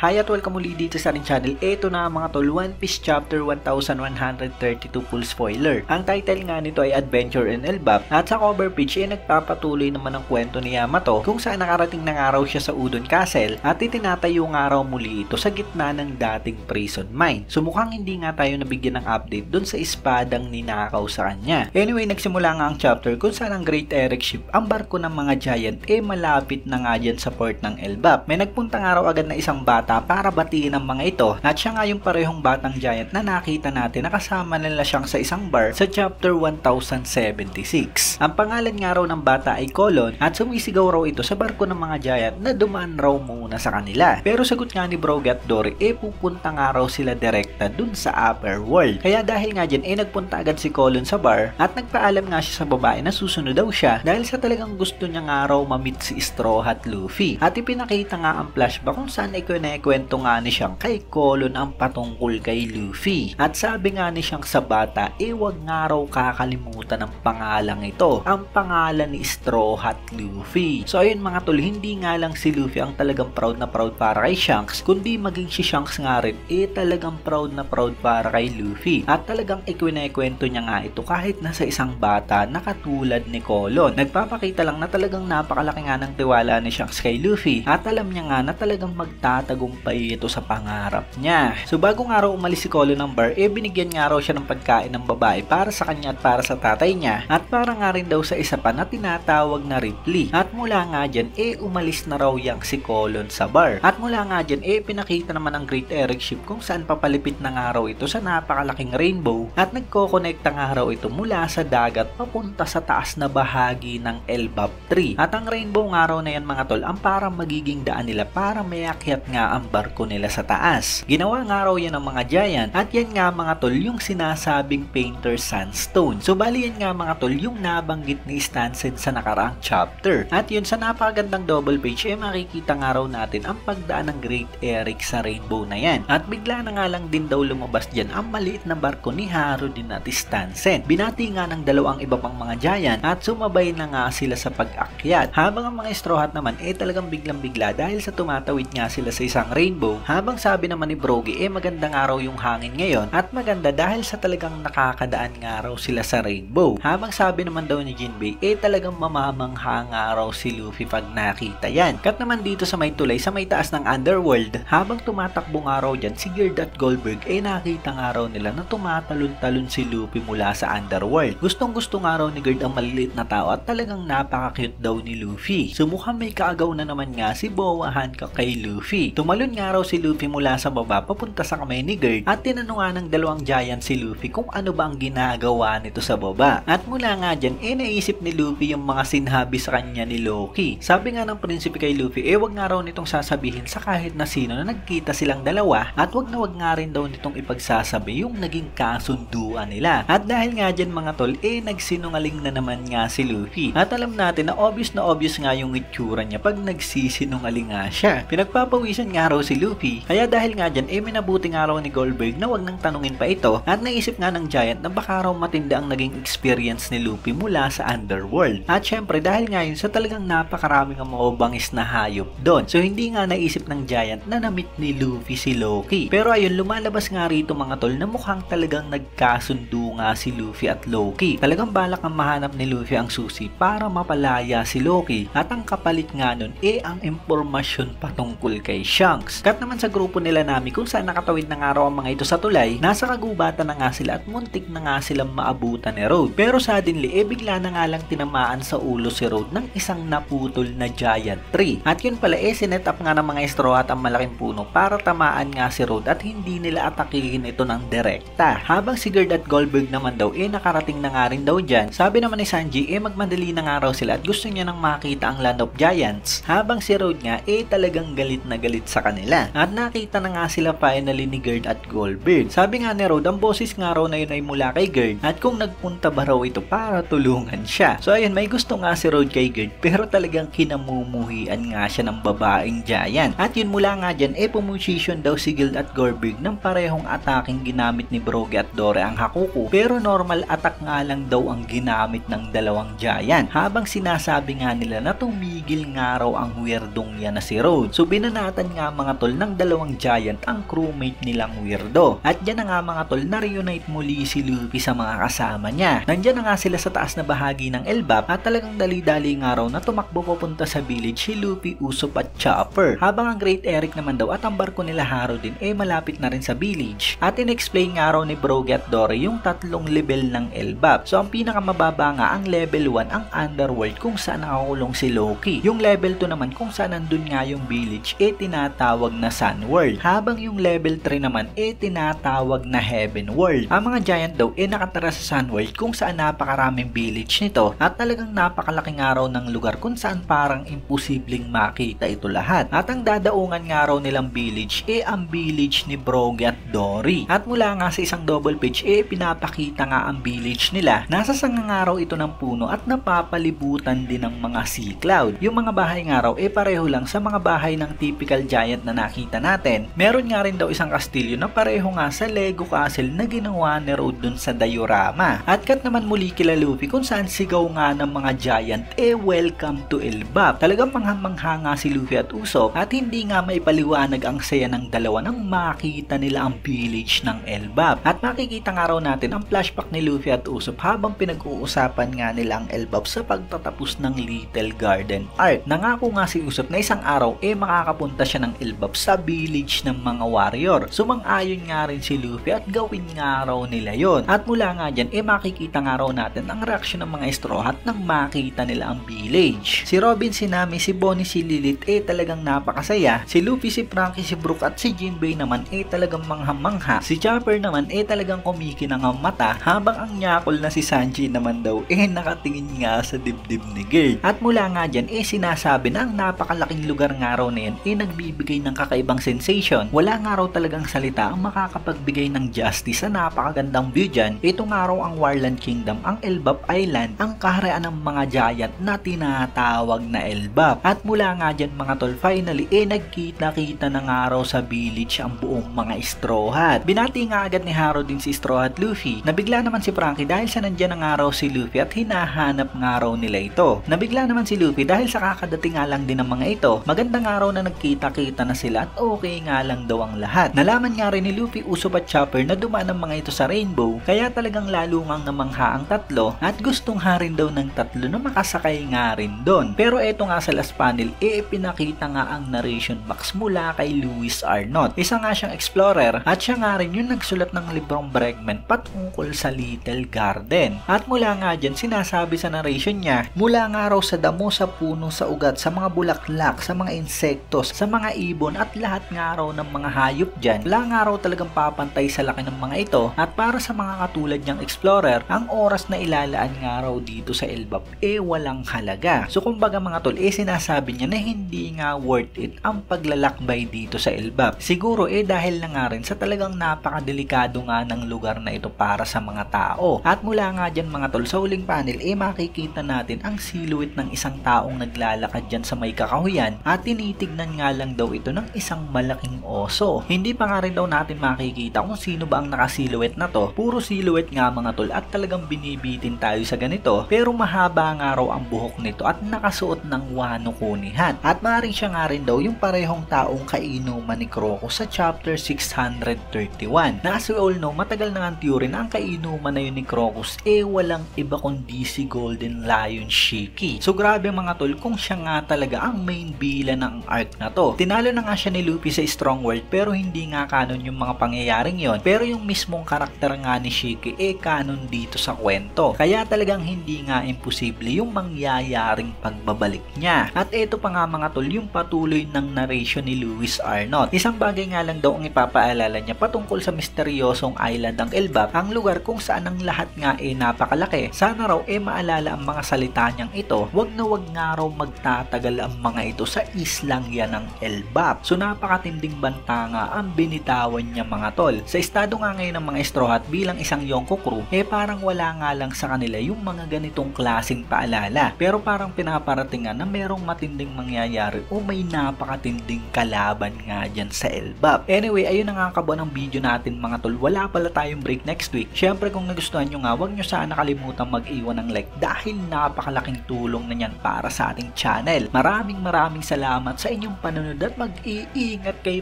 Hi at welcome muli dito sa ating channel. Ito na mga tol, One Piece Chapter 1132 full spoiler. Ang title nga nito ay Adventure in Elbap at sa cover page ay nagpapatuloy naman ang kwento ni Yamato kung saan nakarating ng araw siya sa Udon Castle at itinatayo nga raw muli ito sa gitna ng dating prison mine. So mukhang hindi nga tayo nabigyan ng update dun sa espadang ninakaw sa kanya. Anyway, nagsimula nga ang chapter kung saan ang Great Eric ship, ang barko ng mga giant, malapit na nga dyan sa port ng Elbap. May nagpunta nga raw agad na isang bata para batiin ang mga ito at siya nga yung parehong batang giant na nakita natin na kasama nila siyang sa isang bar sa chapter 1076. Ang pangalan nga raw ng bata ay Colon at sumisigaw raw ito sa barko ng mga giant na dumaan raw muna sa kanila. Pero sagot nga ni Brogy at Dory pupunta nga raw sila direkta dun sa upper world. Kaya dahil nga dyan nagpunta agad si Colon sa bar at nagpaalam nga siya sa babae na susunod daw siya dahil sa talagang gusto niya nga raw ma-meet si Straw Hat Luffy. At ipinakita nga ang flashback kung saan kwento nga ni Shanks kay Colon ang patungkol kay Luffy. At sabi nga ni Shanks sa bata, wag nga raw kakalimutan ang pangalang ito. Ang pangalan ni Straw Hat Luffy. So ayun mga tol, hindi nga lang si Luffy ang talagang proud na proud para kay Shanks, kundi maging si Shanks nga rin talagang proud na proud para kay Luffy. At talagang ikwento niya nga ito kahit nasa isang bata na katulad ni Colon. Nagpapakita lang na talagang napakalaki nga ng tiwala ni Shanks kay Luffy at alam niya nga na talagang magtatagumpay ito sa pangarap niya. So bago nga raw umalis si Colon ng bar, binigyan nga raw siya ng pagkain ng babae para sa kanya at para sa tatay niya at para nga rin daw sa isa pa na tinatawag na Ripley. At mula nga dyan, umalis na raw yang si Colon sa bar. At mula nga dyan, pinakita naman ang Great Eric ship kung saan papalipit na nga raw ito sa napakalaking rainbow at nagkokonekta nga raw ito mula sa dagat papunta sa taas na bahagi ng Elbap Tree. At ang rainbow nga raw na yan mga tol, ang parang magiging daan nila para mayakyat nga ang barko nila sa taas. Ginawa nga raw yan ng mga giant at yan nga mga tol yung sinasabing Painter Sandstone. So bali yan nga mga tol yung nabanggit ni Stanson sa nakaraang chapter. At yun sa napakagandang double page makikita nga raw natin ang pagdaan ng Great Eric sa rainbow na yan. At bigla na nga lang din daw lumabas dyan ang maliit na barko ni Harudin at Stanson. Binati nga ng dalawang iba pang mga giant at sumabay na nga sila sa pag-akyat. Habang ang mga Straw Hat naman talagang biglang bigla dahil sa tumatawid nga sila sa isang rainbow. Habang sabi naman ni Brogy maganda nga raw yung hangin ngayon at maganda dahil sa talagang nakakadaan nga raw sila sa rainbow. Habang sabi naman daw ni Jinbei talagang mamamangha nga raw si Luffy pag nakita yan. Kat naman dito sa may tulay sa may taas ng underworld, habang tumatakbo nga raw dyan si Geard at Goldberg nakita nga raw nila na tumatalon-talon si Luffy mula sa underworld. Gustong gusto nga raw ni Geard ang maliliit na tao at talagang napaka-cute daw ni Luffy. So mukhang may kaagaw na naman nga si Boa Hancock kay Luffy. Tumalon nga raw si Luffy mula sa baba papunta sa kamay ni Geard at tinanong nga ng dalawang giant si Luffy kung ano ba ang ginagawa nito sa baba. At mula nga dyan naisip ni Luffy yung mga sinabi sa kanya ni Loki. Sabi nga ng prinsipe kay Luffy wag nga raw nitong sasabihin sa kahit na sino na nagkita silang dalawa at wag nga rin daw nitong ipagsasabi yung naging kasunduan nila. At dahil nga dyan mga tol nagsinungaling na naman nga si Luffy. At alam natin na obvious nga yung itsura niya pag nagsisinungaling nga siya. Pinagpapawisan nga raw si Luffy. Kaya dahil nga dyan minabuti nga raw ni Goldberg na wag nang tanungin pa ito at naisip nga ng giant na baka raw matindi ang naging experience ni Luffy mula sa underworld. At syempre dahil nga yun sa talagang napakaraming ang mga bangis na hayop doon. So hindi nga naisip ng giant na na-meet ni Luffy si Loki. Pero ayun, lumalabas nga rito mga tol na mukhang talagang nagkasundo nga si Luffy at Loki. Talagang balak ang mahanap ni Luffy ang susi para mapalaya si Loki. At ang kapalit nga nun ang impormasyon patungkol kay Shanks. Kat naman sa grupo nila Nami kung saan nakatawid na nga raw ang mga ito sa tulay, nasa kagubatan na nga sila at muntik na nga silang maabutan ni Road. Pero suddenly bigla na nga lang tinamaan sa ulo si Road ng isang naputol na giant tree. At yun pala sinet up nga ng mga Straw Hat ang malaking puno para tamaan nga si Road at hindi nila atakihin ito ng direkta. Habang si Geard at Goldberg naman daw nakarating na nga rin daw dyan. Sabi naman ni Sanji magmadali na nga raw sila at gusto niya nang makita ang Land of Giants. Habang si Road nga talagang galit na galit sa kanila. At nakita na nga sila finally ni Geard at Goldberg. Sabi nga ni Road ang boses nga raw na yun ay mula kay Geard at kung nagpunta ba raw ito para tulungan siya. So ayun, may gusto nga si Road kay Geard pero talagang kinamumuhian nga siya ng babaeng giant. At yun mula nga dyan pumusisyon daw si Geard at Goldberg ng parehong ataking ginamit ni Brogy at Dory ang Hakuku pero normal attack nga lang daw ang ginamit ng dalawang giant. Habang sinasabi nga nila na tumigil nga raw ang weirdong yan na si Road. So binanatan nga nga mga tol ng dalawang giant ang crewmate nilang weirdo. At dyan na nga mga tol na reunite muli si Luffy sa mga kasama niya. Nandyan na nga sila sa taas na bahagi ng Elbap at talagang dali-dali nga raw na tumakbo papunta sa village si Luffy, Usopp at Chopper. Habang ang Great Eric naman daw at ang barko nila Haro din malapit na rin sa village. At in-explain nga raw ni Brogy at Dory yung tatlong level ng Elbap. So ang pinakamababa nga ang level 1 ang underworld kung saan nakakulong si Loki. Yung level 2 naman kung saan nandun nga yung village tinatawag na Sun World. Habang yung level 3 naman tinatawag na Heaven World. Ang mga giant daw nakatara sa Sun World kung saan napakaraming village nito at talagang napakalaking araw ng lugar kung saan parang imposibleng makita ito lahat. At ang dadaungan nga raw nilang village ang village ni Brogy at Dory. At mula nga sa isang double page pinapakita nga ang village nila. Nasa sanga nga raw ito ng puno at napapalibutan din ng mga sea cloud. Yung mga bahay nga raw pareho lang sa mga bahay ng typical giant na nakita natin. Meron nga rin daw isang kastilyo na pareho nga sa Lego Castle na ginawa ni Road dun sa diorama. At cut naman muli kila Luffy kung saan sigaw nga ng mga giant welcome to Elbap. Talagang mangha-mangha nga si Luffy at Usopp at hindi nga maipaliwanag ang saya ng dalawa nang makita nila ang village ng Elbap. At makikita nga raw natin ang flashback ni Luffy at Usopp habang pinag-uusapan nga nila ang Elbap sa pagtatapos ng Little Garden Arc. Nangako nga si Usopp na isang araw makakapunta siya ng Elbap sa village ng mga warrior. Sumang-ayon nga rin si Luffy at gawin nga raw nila yon. At mula nga dyan makikita nga raw natin ang reaksyon ng mga Straw Hat nang makita nila ang village. Si Robin, si Nami, si Bonnie, si Lilith talagang napakasaya. Si Luffy, si Frankie, si Brook at si Jinbei naman talagang mangha-mangha. Si Chopper naman talagang kumikinang ang mata habang ang nyakol na si Sanji naman daw nakatingin nga sa dibdib ni Girl. At mula nga dyan sinasabi na ang napakalaking lugar nga raw na yan nagbibigay ng kakaibang sensation. Wala nga raw talagang salita ang makakapagbigay ng justice sa napakagandang view dyan. Ito nga raw ang Warland Kingdom, ang Elbap Island, ang kaharian ng mga giant na tinatawag na Elbap. At mula nga dyan mga tol, finally nagkita-kita na nga raw sa village ang buong mga Straw Hat. Binati nga agad ni Haro din si Straw Hat Luffy. Nabigla naman si Frankie dahil sa nandyan na nga raw si Luffy at hinahanap nga raw nila ito. Nabigla naman si Luffy dahil sa kakadating nga lang din ng mga ito. Maganda nga raw na nagkita-kita na sila at okay nga lang daw ang lahat. Nalaman nga rin ni Luffy, Usopp at Chopper na dumaan ang mga ito sa Rainbow, kaya talagang lalo ngang namangha ang tatlo at gustong harin daw ng tatlo na makasakay nga rin doon. Pero eto nga sa last panel pinakita nga ang narration box mula kay Lewis Arnott. Isa nga siyang explorer at siya nga rin yung nagsulat ng librong Bregman patungkol sa Little Garden. At mula nga dyan sinasabi sa narration niya, mula nga raw sa damo, sa puno, sa ugat, sa mga bulaklak, sa mga insektos, sa mga ibon at lahat nga raw ng mga hayop dyan, wala nga raw talagang papantay sa laki ng mga ito. At para sa mga katulad niyang explorer, ang oras na ilalaan nga raw dito sa Elbap walang halaga. So kumbaga mga tol, sinasabi niya na hindi nga worth it ang paglalakbay dito sa Elbap. Siguro dahil na nga rin sa talagang napakadelikado nga ng lugar na ito para sa mga tao. At mula nga dyan mga tol, sa huling panel makikita natin ang silhouette ng isang taong naglalakad dyan sa may kakahuyan at tinitignan nga lang daw ito ng isang malaking oso. Hindi pa nga rin daw natin makikita kung sino ba ang nakasilhouette na to. Puro silhouette nga mga tol at talagang binibitin tayo sa ganito. Pero mahaba nga raw ang buhok nito at nakasuot ng Wano Kuni hat. At maaaring siya nga rin daw yung parehong taong kainuman ni Crocus sa chapter 631. Na as we all know, matagal na nga theory na ang kainuman na yun ni Crocus walang iba kundi si Golden Lion Shiki. So grabe mga tol kung siya nga talaga ang main villain ng arc na to. Tinalo na nga siya ni Luffy sa Strong World pero hindi nga canon yung mga pangyayaring yon. Pero yung mismong karakter nga ni Shiki canon dito sa kwento. Kaya talagang hindi nga imposible yung mangyayaring pagbabalik niya. At ito pa nga mga tol yung patuloy ng narration ni Lewis Arnott. Isang bagay nga lang daw ang ipapaalala niya patungkol sa misteryosong island ng Elbap, ang lugar kung saan ang lahat nga napakalaki. Sana raw maalala ang mga salita niyang ito. Wag na wag nga raw magtatagal ang mga ito sa islang yan ng Elbap. So napakatinding banta nga ang binitawan niya mga tol. Sa estado nga ngayon ng mga Straw Hat bilang isang Yonko crew, parang wala nga lang sa kanila yung mga ganitong klaseng paalala. Pero parang pinaparatingan na merong matinding mangyayari o may napakatinding kalaban nga dyan sa Elbap. Anyway, ayun na nga kabuuan ng video natin mga tol. Wala pala tayong break next week. Syempre kung nagustuhan nyo nga, wag nyo sana kalimutan mag-iwan ng like dahil napakalaking tulong na yan para sa ating channel. Maraming salamat sa inyong panonood at mag-iingat kayo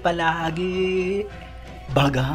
palagi. Baga!